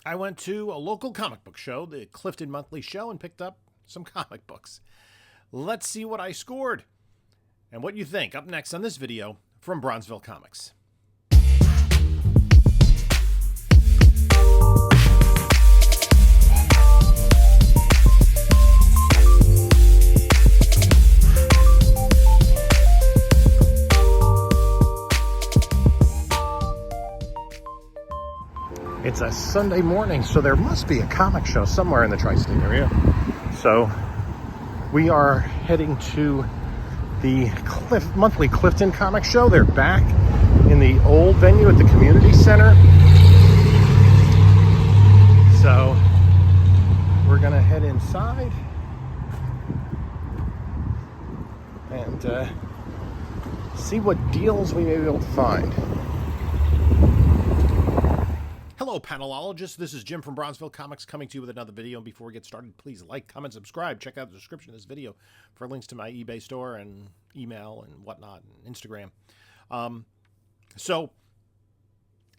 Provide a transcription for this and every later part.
I went to a local comic book show, the Clifton Monthly Show, and picked up some comic books. Let's see what I scored and what you think up next on this video from Bronzeville Comics. It's a Sunday morning, so there must be a comic show somewhere in the tri-state area. So we are heading to the monthly Clifton comic show. They're back in the old venue at the community center. So we're gonna head inside and see what deals we may be able to find. Hello, panelologists. This is Jim from Bronzeville Comics coming to you with another video. And before we get started, please like, comment, subscribe. Check out the description of this video for links to my eBay store and email and whatnot and Instagram. So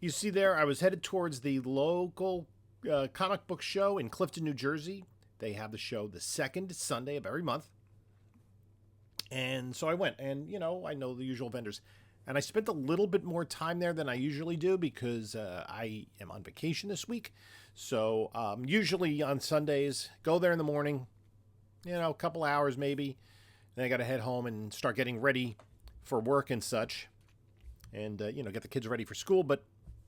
you see there, I was headed towards the local comic book show in Clifton, New Jersey. They have the show the second Sunday of every month. And so I went, and you know, I know the usual vendors. And I spent a little bit more time there than I usually do because I am on vacation this week. So usually on Sundays, go there in the morning, you know, a couple hours maybe. Then I got to head home and start getting ready for work and such. And, you know, get the kids ready for school. But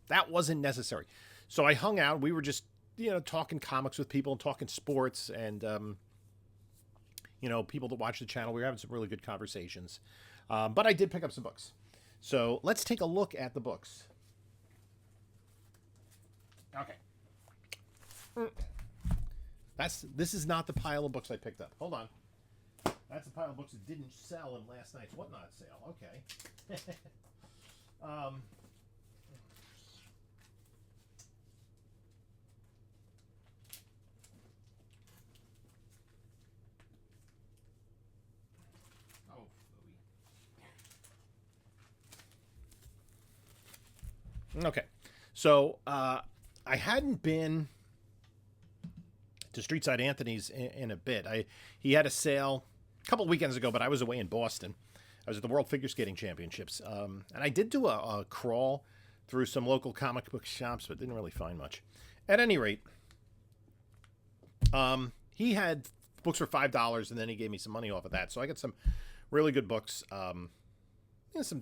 that wasn't necessary. So I hung out. We were just, you know, talking comics with people and talking sports and, you know, people that watch the channel. We were having some really good conversations. But I did pick up some books. So let's take a look at the books. Okay. This is not the pile of books I picked up. Hold on. That's a pile of books that didn't sell in last night's Whatnot sale. Okay. Okay, so I hadn't been to Streetside Anthony's in a bit. He had a sale a couple of weekends ago, but I was away in Boston. I was at the World Figure Skating Championships, and I did do a crawl through some local comic book shops, but didn't really find much. At any rate, he had books for $5, and then he gave me some money off of that. So I got some really good books, some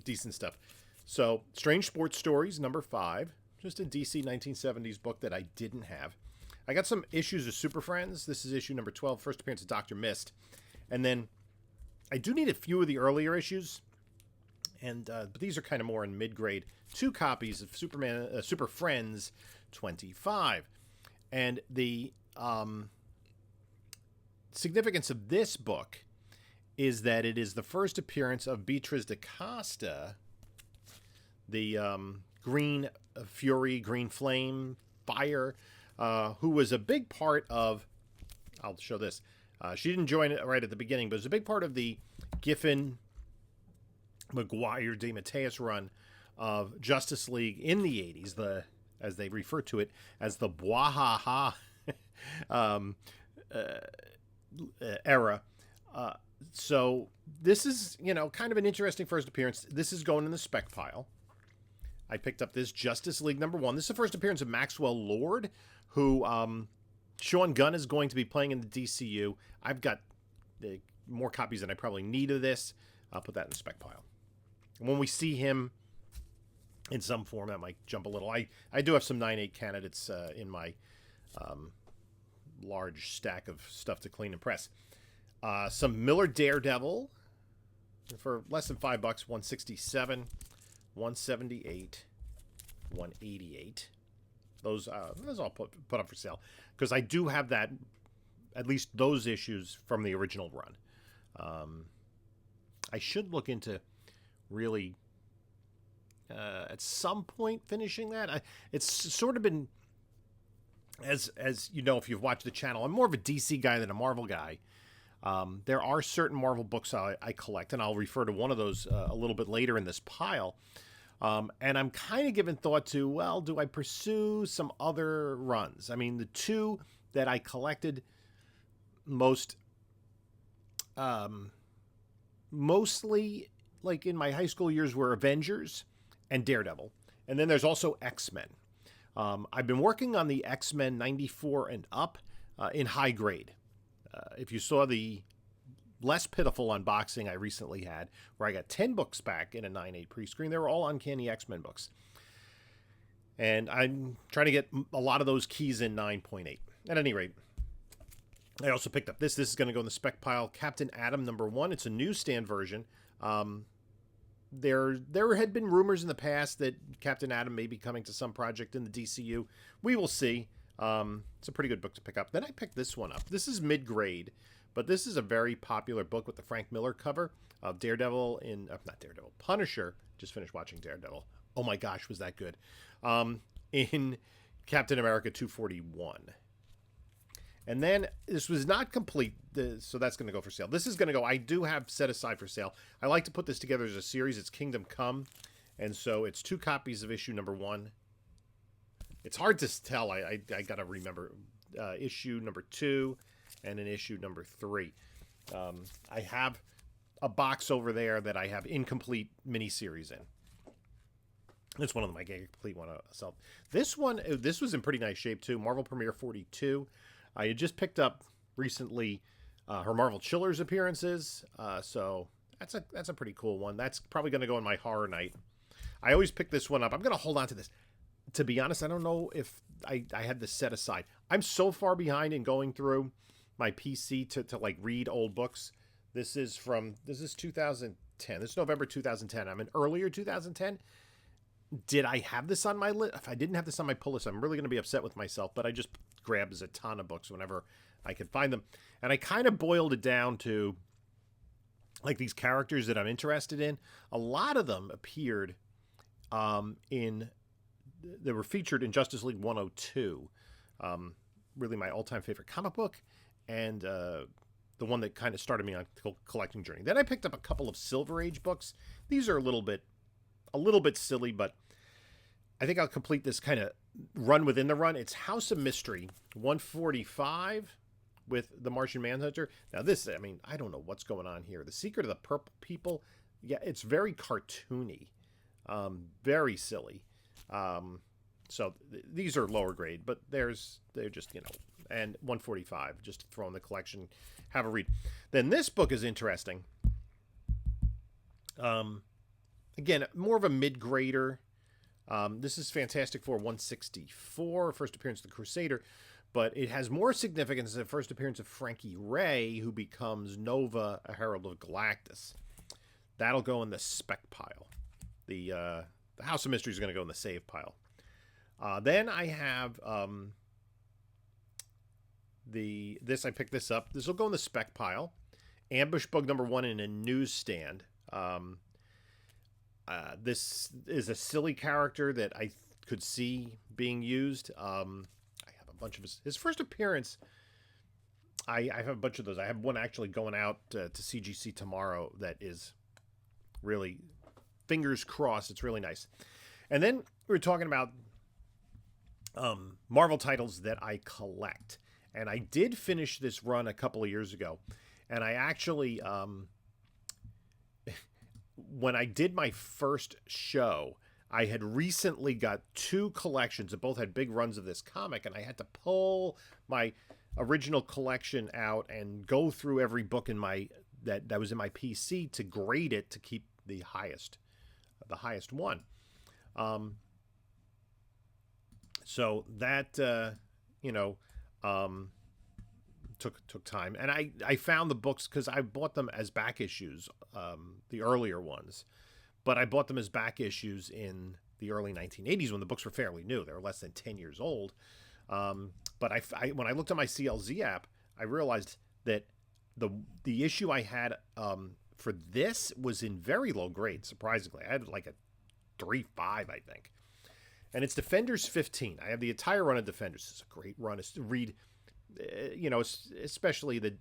decent stuff. So, Strange Sports Stories, number 5. Just a DC 1970s book that I didn't have. I got some issues of Super Friends. This is issue number 12, first appearance of Dr. Mist. And then I do need a few of the earlier issues. And but these are kind of more in mid-grade. 2 copies of Super Friends 25. And the significance of this book is that it is the first appearance of Beatriz da Costa, the Green Fury, Green Flame, Fire, who was a big part of, I'll show this, she didn't join it right at the beginning, but it was a big part of the Giffen, McGuire, DeMatteis run of Justice League in the 80s, as they refer to it, as the Bwahaha era. So this is, you know, kind of an interesting first appearance. This is going in the spec pile. I picked up this Justice League number 1. This is the first appearance of Maxwell Lord, who Sean Gunn is going to be playing in the DCU. I've got more copies than I probably need of this. I'll put that in the spec pile. And when we see him in some form, that might jump a little. I do have some 9/8 candidates in my large stack of stuff to clean and press. Some Miller Daredevil for less than $5, 167. 178, 188. Those I'll put up for sale because I do have that, at least those issues from the original run. I should look into really at some point finishing that. It's sort of been, as you know, if you've watched the channel, I'm more of a DC guy than a Marvel guy. There are certain Marvel books I collect, and I'll refer to one of those a little bit later in this pile. And I'm kind of giving thought to, well, do I pursue some other runs? I mean, the two that I collected most, mostly like in my high school years were Avengers and Daredevil. And then there's also X-Men. I've been working on the X-Men 94 and up in high grade. If you saw the less pitiful unboxing I recently had, where I got 10 books back in a 9.8 pre-screen, they were all Uncanny X-Men books. And I'm trying to get a lot of those keys in 9.8. At any rate, I also picked up this. This is going to go in the spec pile. Captain Atom #1. It's a newsstand version. There had been rumors in the past that Captain Atom may be coming to some project in the DCU. We will see. It's a pretty good book to pick up. Then I picked this one up. This is mid-grade, but this is a very popular book with the Frank Miller cover of Daredevil in... not Daredevil, Punisher. Just finished watching Daredevil. Oh my gosh, was that good. In Captain America 241. And then this was not complete, so that's going to go for sale. This is going to go, I do have set aside for sale. I like to put this together as a series. It's Kingdom Come. And so it's 2 copies of issue #1. It's hard to tell. I got to remember issue #2 and an issue #3. I have a box over there that I have incomplete miniseries in. It's one of them. I get a complete one myself. This one, this was in pretty nice shape too. Marvel Premiere 42. I had just picked up recently her Marvel Chillers appearances, so that's a pretty cool one. That's probably going to go in my horror night. I always pick this one up. I'm going to hold on to this. To be honest, I don't know if I had this set aside. I'm so far behind in going through my PC to like read old books. This is 2010. This is November 2010. I'm in earlier 2010. Did I have this on my list? If I didn't have this on my pull list, I'm really going to be upset with myself. But I just grabbed a ton of books whenever I could find them. And I kind of boiled it down to like these characters that I'm interested in. A lot of them appeared they were featured in Justice League 102. Really my all-time favorite comic book. And the one that kind of started me on the collecting journey. Then I picked up a couple of Silver Age books. These are a little bit silly, but I think I'll complete this kind of run within the run. It's House of Mystery 145 with the Martian Manhunter. Now this, I mean, I don't know what's going on here. The Secret of the Purple People. Yeah, it's very cartoony, very silly. So these are lower grade, but they're just, and 145, just to throw in the collection, have a read. Then this book is interesting. Again, more of a mid-grader. This is Fantastic Four 164, first appearance of the Crusader, but it has more significance than the first appearance of Frankie Ray, who becomes Nova, a Herald of Galactus. That'll go in the spec pile. The House of Mystery is going to go in the save pile. Then I have I picked this up. This will go in the spec pile. Ambush Bug #1 in a newsstand. This is a silly character that I could see being used. I have a bunch of his first appearance. I have a bunch of those. I have one actually going out to CGC tomorrow that is really, fingers crossed, it's really nice. And then we were talking about Marvel titles that I collect. And I did finish this run a couple of years ago. And I actually... when I did my first show, I had recently got 2 collections that both had big runs of this comic, and I had to pull my original collection out and go through every book in my that was in my PC to grade it to keep the highest one. So that took time, and I found the books because I bought them as back issues, the earlier ones, but I bought them as back issues in the early 1980s when the books were fairly new. They were less than 10 years old. But when I looked at my CLZ app, I realized that the issue I had for this was in very low grade. Surprisingly, I had like a 3.5, I think, and it's Defenders 15. I have the entire run of Defenders. It's a great run. It's to read. Especially the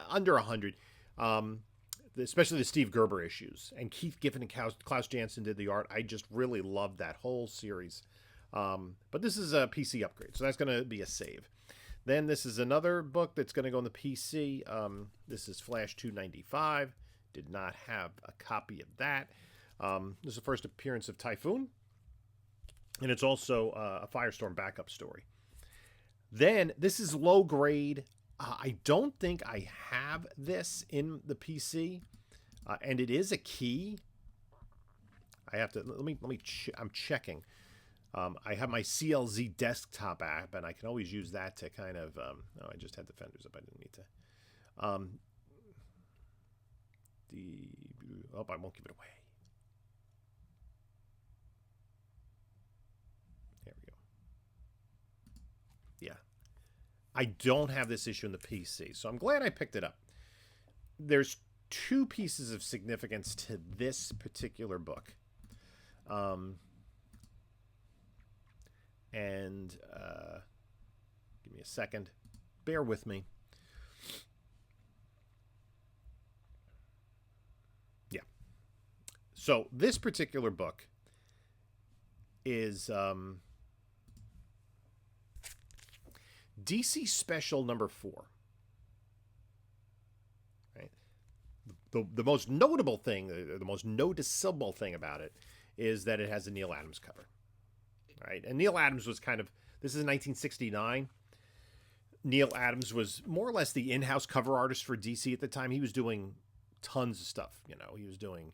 under 100. especially the Steve Gerber issues. And Keith Giffen and Klaus Janson did the art. I just really loved that whole series. But this is a PC upgrade, so that's going to be a save. Then this is another book that's going to go on the PC. This is Flash 295. Did not have a copy of that. This is the first appearance of Typhoon. And it's also a Firestorm backup story. Then this is low grade. I don't think I have this in the PC. And it is a key. I have to, I'm checking. I have my CLZ desktop app, and I can always use that to kind of, oh, I just had Defenders up. I didn't need to. I won't give it away. There we go. Yeah. I don't have this issue in the PC, so I'm glad I picked it up. There's two pieces of significance to this particular book. And give me a second. Bear with me. Yeah. So this particular book is DC Special number 4. Right. The most notable thing, the most noticeable thing about it is that it has a Neil Adams cover. Right. And Neil Adams was kind of, this is 1969. Neil Adams was more or less the in-house cover artist for DC at the time. He was doing tons of stuff. You know, he was doing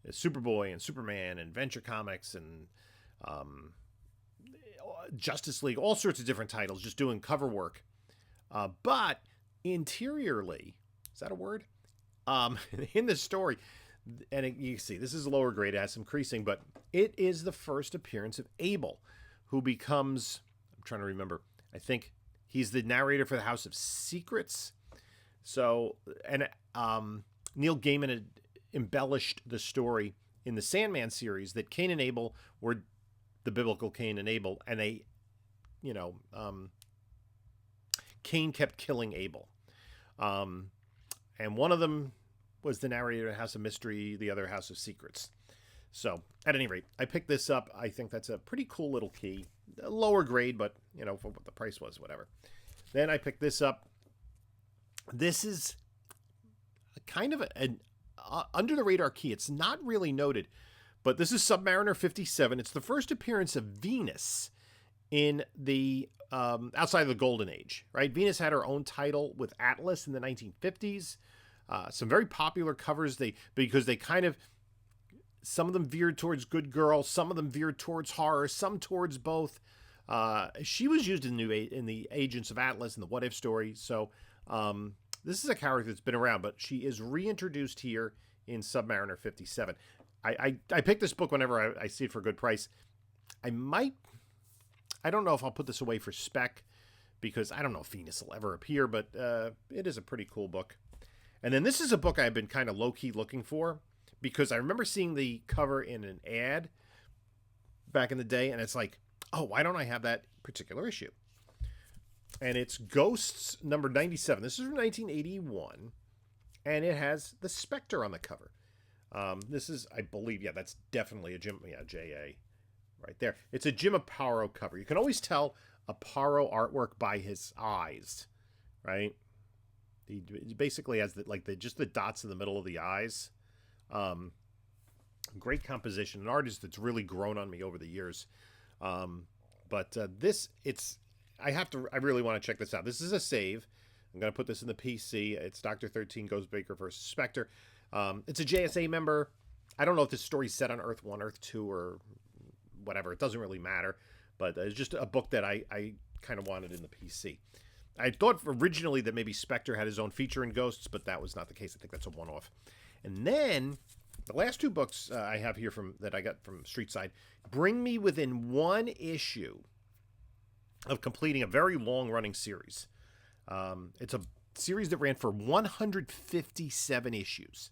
Superboy and Superman and Venture Comics and Justice League, all sorts of different titles, just doing cover work. But interiorly, is that a word? In the story, and you see, this is lower grade, it has some creasing, but it is the first appearance of Abel, who becomes, I'm trying to remember, I think he's the narrator for the House of Secrets. So, and Neil Gaiman had embellished the story in the Sandman series that Cain and Abel were the biblical Cain and Abel, and they, you know, Cain kept killing Abel. And one of them was the narrator of House of Mystery, the other House of Secrets. So, at any rate, I picked this up. I think that's a pretty cool little key. A lower grade, but, you know, for what the price was, whatever. Then I picked this up. This is kind of an under-the-radar key. It's not really noted, but this is Submariner 57. It's the first appearance of Venus in the outside of the Golden Age, right? Venus had her own title with Atlas in the 1950s. Some very popular covers, because they kind of, some of them veered towards good girl, some of them veered towards horror, some towards both. She was used in the Agents of Atlas and the What If story. So this is a character that's been around, but she is reintroduced here in Submariner 57. I pick this book whenever I see it for a good price. I don't know if I'll put this away for spec, because I don't know if Venus will ever appear, but it is a pretty cool book. And then this is a book I've been kind of low-key looking for, because I remember seeing the cover in an ad back in the day, and it's like, oh, why don't I have that particular issue? And it's Ghosts number 97. This is from 1981, and it has the Spectre on the cover. This is, I believe, yeah, that's definitely a Jim, yeah, J.A. right there. It's a Jim Aparo cover. You can always tell Aparo artwork by his eyes, right? He basically has just the dots in the middle of the eyes. Great composition, an artist that's really grown on me over the years. But this, I really want to check this out. This is a save. I'm going to put this in the PC. It's Dr. 13 Ghost Baker versus Spectre. It's a JSA member. I don't know if this story's set on Earth 1, Earth 2, or whatever. It doesn't really matter. But it's just a book that I kind of wanted in the PC. I thought originally that maybe Spectre had his own feature in Ghosts, but that was not the case. I think that's a one-off. And then the last two books I have here that I got from Streetside bring me within one issue of completing a very long-running series. It's a series that ran for 157 issues.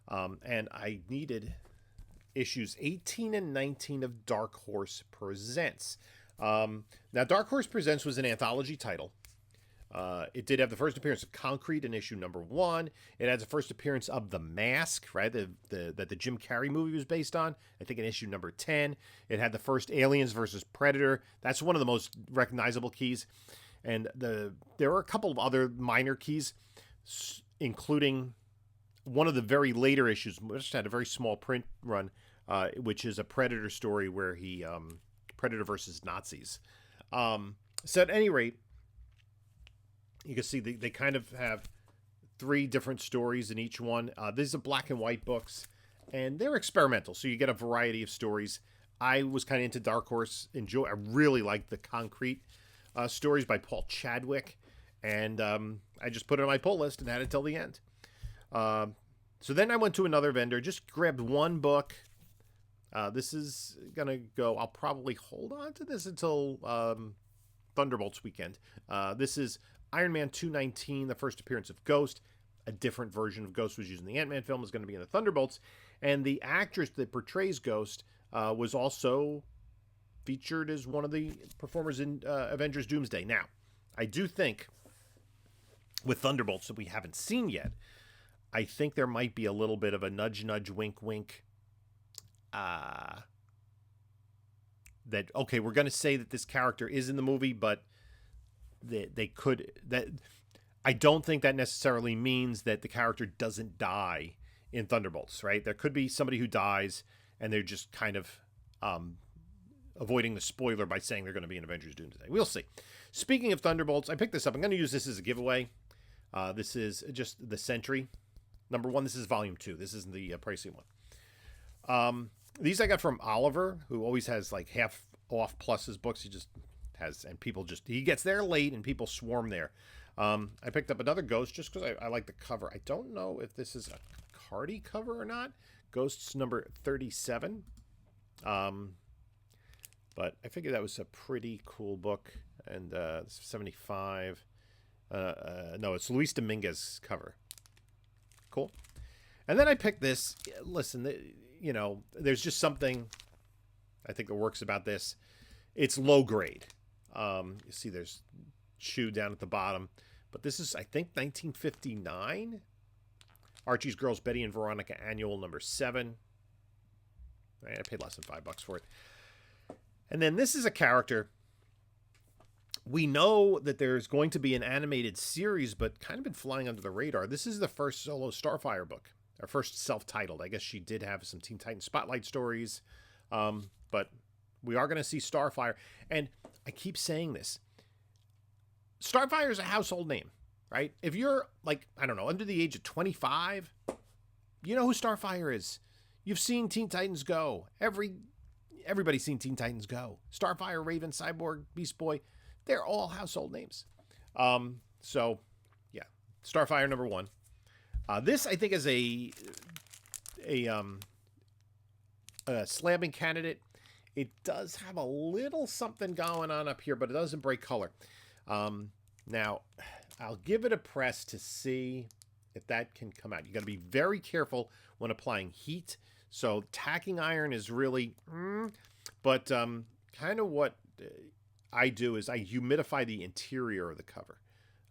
And I needed issues 18 and 19 of Dark Horse Presents. Now, Dark Horse Presents was an anthology title. It did have the first appearance of Concrete in issue number 1. It has the first appearance of The Mask, right? That the Jim Carrey movie was based on. I think in issue number 10. It had the first Aliens versus Predator. That's one of the most recognizable keys. And there were a couple of other minor keys, including one of the very later issues, which had a very small print run, which is a Predator story where he Predator versus Nazis. So at any rate, you can see they kind of have 3 different stories in each one. These are black and white books, and they're experimental, so you get a variety of stories. I was kind of into Dark Horse. I really liked the Concrete stories by Paul Chadwick, and I just put it on my pull list and had it till the end. So then I went to another vendor, just grabbed one book. This is going to go, I'll probably hold on to this until Thunderbolts weekend. This is Iron Man 219, the first appearance of Ghost. A different version of Ghost was used in the Ant-Man film, is going to be in the Thunderbolts. And the actress that portrays Ghost was also featured as one of the performers in Avengers Doomsday. Now, I do think with Thunderbolts that we haven't seen yet, I think there might be a little bit of a nudge, nudge, wink, wink. That, okay, we're going to say that this character is in the movie, but I don't think that necessarily means that the character doesn't die in Thunderbolts, right? There could be somebody who dies and they're just kind of avoiding the spoiler by saying they're going to be in Avengers Doomsday. We'll see. Speaking of Thunderbolts, I picked this up. I'm going to use this as a giveaway. This is just the Sentry. Number 1, this is volume 2. This isn't the pricey one. These I got from Oliver, who always has like half off plus his books. He just has, and people he gets there late and people swarm there. I picked up another Ghost just because I like the cover. I don't know if this is a Cardi cover or not. Ghosts number 37. But I figured that was a pretty cool book. And 75. No, it's Luis Dominguez cover. Cool. And then I picked this. Listen, there's just something I think that works about this. It's low grade. You see there's shoe down at the bottom. But this is, I think, 1959. Archie's Girls, Betty and Veronica Annual number 7. I paid less than $5 for it. And then this is a character. We know that there's going to be an animated series, but kind of been flying under the radar. This is the first solo Starfire book. Our first self-titled. I guess she did have some Teen Titans Spotlight stories. But we are going to see Starfire. And I keep saying this. Starfire is a household name, right? If you're, like, I don't know, under the age of 25, you know who Starfire is. You've seen Teen Titans Go. Everybody's seen Teen Titans Go. Starfire, Raven, Cyborg, Beast Boy. They're all household names. So, yeah. Starfire number 1. This, I think, is a slabbing candidate. It does have a little something going on up here, but it doesn't break color. Now, I'll give it a press to see if that can come out. You got to be very careful when applying heat. So tacking iron is really, but kind of what I do is I humidify the interior of the cover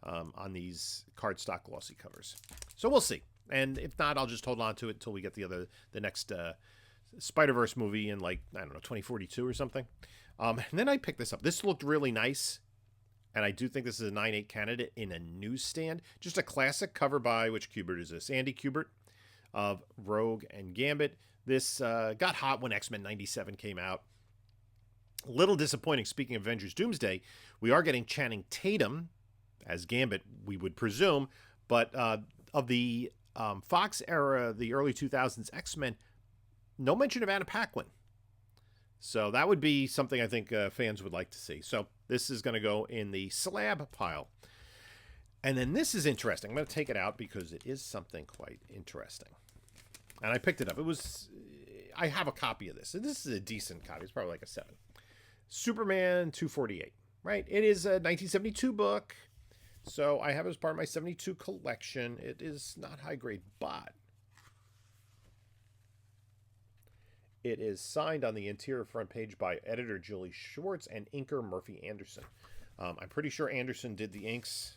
on these cardstock glossy covers. So we'll see. And if not, I'll just hold on to it until we get the next Spider-Verse movie in, like, I don't know, 2042 or something. And then I picked this up. This looked really nice. And I do think this is a 9.8 candidate in a newsstand. Just a classic cover by, which Kubert is this? Andy Kubert of Rogue and Gambit. This got hot when X-Men 97 came out. A little disappointing. Speaking of Avengers Doomsday, we are getting Channing Tatum as Gambit, we would presume. But of the Fox era, the early 2000s X-Men, no mention of Anna Paquin. So that would be something I think fans would like to see. So this is going to go in the slab pile. And then this is interesting. I'm going to take it out because it is something quite interesting. And I picked it up. I have a copy of this. And this is a decent copy. It's probably like a 7. Superman 248, right? It is a 1972 book. So I have it as part of my 72 collection. It is not high grade, but it is signed on the interior front page by editor Julie Schwartz and inker Murphy Anderson. I'm pretty sure Anderson did the inks.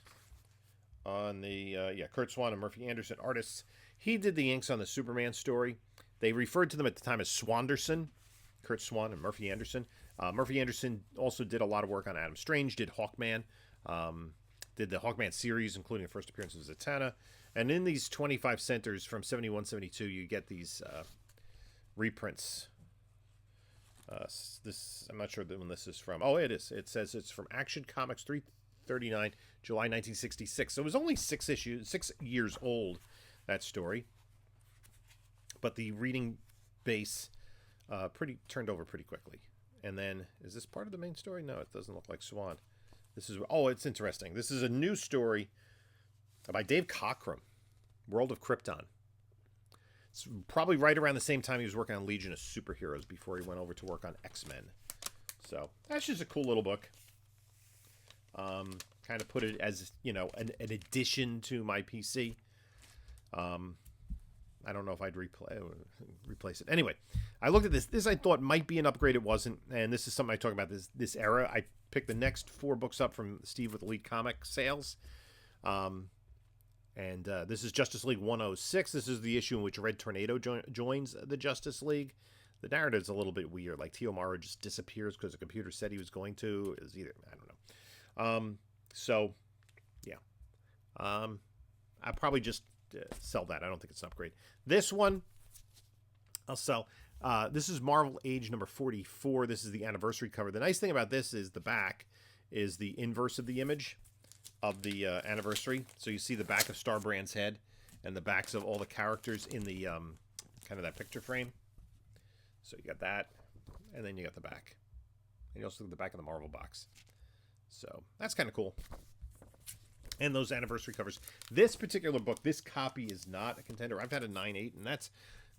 on the Kurt Swan and Murphy Anderson artists. He did the inks on the Superman story. They referred to them at the time as Swanderson, Kurt Swan and Murphy Anderson. Murphy Anderson also did a lot of work on Adam Strange, did Hawkman, did the Hawkman series, including the first appearance of Zatanna. And in these 25 centers from 71, 72, you get these reprints. This I'm not sure when this is from. Oh, it is. It says it's from Action Comics 339, July 1966. So it was only 6 years old, that story. But the reading base turned over pretty quickly. And then, is this part of the main story? No, it doesn't look like Swan. It's interesting. This is a new story by Dave Cockrum, World of Krypton. It's probably right around the same time he was working on Legion of Superheroes before he went over to work on X-Men. So that's just a cool little book. Kind of put it as, an addition to my PC. I don't know if I'd replace it. Anyway, I looked at this. This I thought might be an upgrade. It wasn't. And this is something I talk about this era. I picked the next 4 books up from Steve with Elite Comic Sales. And this is Justice League 106. This is the issue in which Red Tornado joins the Justice League. The narrative's a little bit weird. Like, Tio Mara just disappears because the computer said he was going to. I don't know. So, yeah. I'll probably just sell that. I don't think it's an upgrade. This one, I'll sell. This is Marvel Age number 44. This is the anniversary cover. The nice thing about this is the back is the inverse of the image of the anniversary. So you see the back of Starbrand's head and the backs of all the characters in the kind of that picture frame. So you got that, and then you got the back. And you also got the back of the Marvel box. So that's kind of cool. And those anniversary covers. This particular book, this copy is not a contender. I've had a 9.8, and that's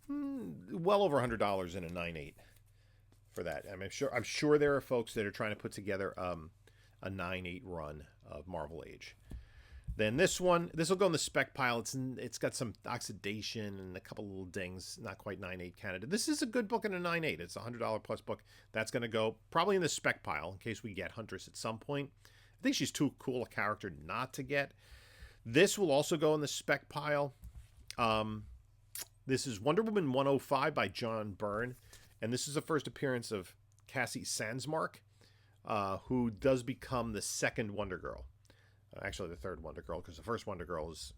well over $100 in a 9.8 for that. I'm sure there are folks that are trying to put together a 9.8 run of Marvel Age. Then this one, this will go in the spec pile. It's got some oxidation and a couple little dings. Not quite 9.8 candidate. This is a good book in a 9.8. It's a $100 plus book. That's going to go probably in the spec pile in case we get Huntress at some point. I think she's too cool a character not to get. This will also go in the spec pile. This is Wonder Woman 105 by John Byrne. And this is the first appearance of Cassie Sandsmark, who does become the second Wonder Girl. Actually, the third Wonder Girl, because the first Wonder Girl is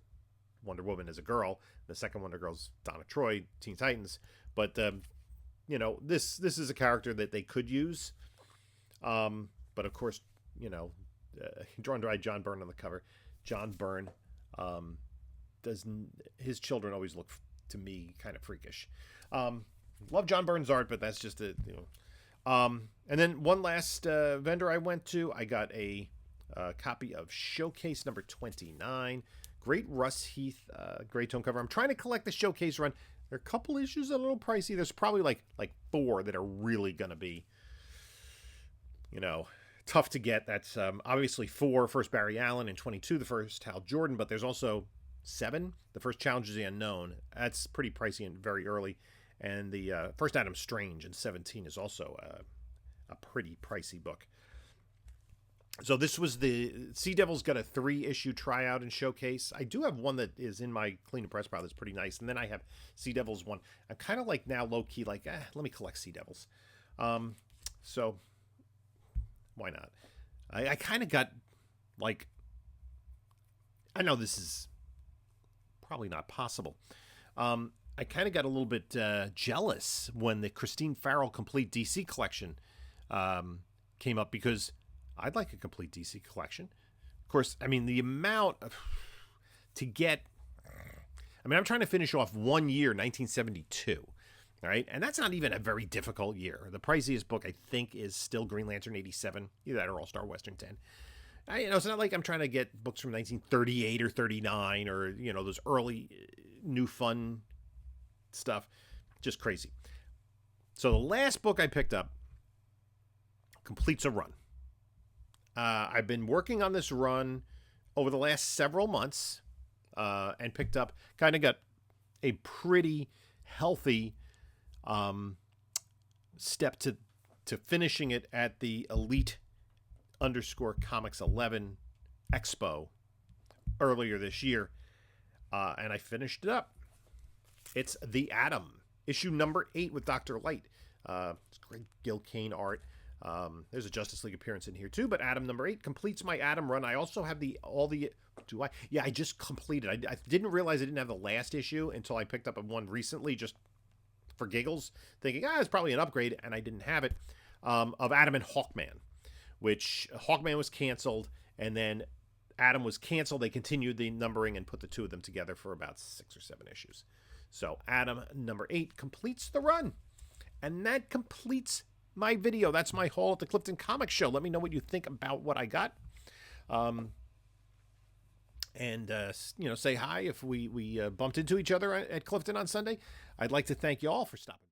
Wonder Woman as a girl. The second Wonder Girl is Donna Troy, Teen Titans. But, this is a character that they could use. But, of course, drawn by John Byrne on the cover. John Byrne his children always look to me kind of freakish. Love John Byrne's art, but that's just it. And then one last vendor I went to, I got a copy of Showcase number 29. Great Russ Heath gray tone cover. I'm trying to collect the Showcase run. There are a couple issues that are a little pricey. There's probably like 4 that are really gonna be, tough to get. That's obviously 4, first Barry Allen, and 22, the first Hal Jordan, but there's also 7, the first Challenge of the Unknown. That's pretty pricey and very early. And the first Adam Strange in 17 is also a pretty pricey book. So this was the Sea Devil's got a 3-issue tryout and Showcase. I do have one that is in my clean and press pile that's pretty nice. And then I have Sea Devil's one. I'm kind of like now low-key like, let me collect Sea Devils. So why not? I kind of got like, I know this is probably not possible. I kind of got a little bit jealous when the Christine Farrell complete DC collection came up, because I'd like a complete DC collection. Of course, the amount to get, I'm trying to finish off 1 year, 1972. All right, and that's not even a very difficult year. The priciest book, I think, is still Green Lantern 87, either that or All-Star Western 10. It's not like I'm trying to get books from 1938 or 39 or, those early new fun stuff. Just crazy. So the last book I picked up completes a run. I've been working on this run over the last several months and picked up, kind of got a pretty healthy step to finishing it at the Elite _Comics 11 Expo earlier this year, and I finished it up. It's The Atom, issue number 8 with Dr. Light. It's great Gil Kane art. There's a Justice League appearance in here too, but Atom number 8 completes my Atom run. I also have I just completed. I didn't realize I didn't have the last issue until I picked up one recently, just for giggles, thinking, it's probably an upgrade, and I didn't have it, of Atom and Hawkman, which Hawkman was canceled, and then Atom was canceled. They continued the numbering and put the two of them together for about 6 or 7 issues. So Atom number 8 completes the run. And that completes my video. That's my haul at the Clifton Comics Show. Let me know what you think about what I got. Say hi if we bumped into each other at Clifton on Sunday. I'd like to thank you all for stopping by.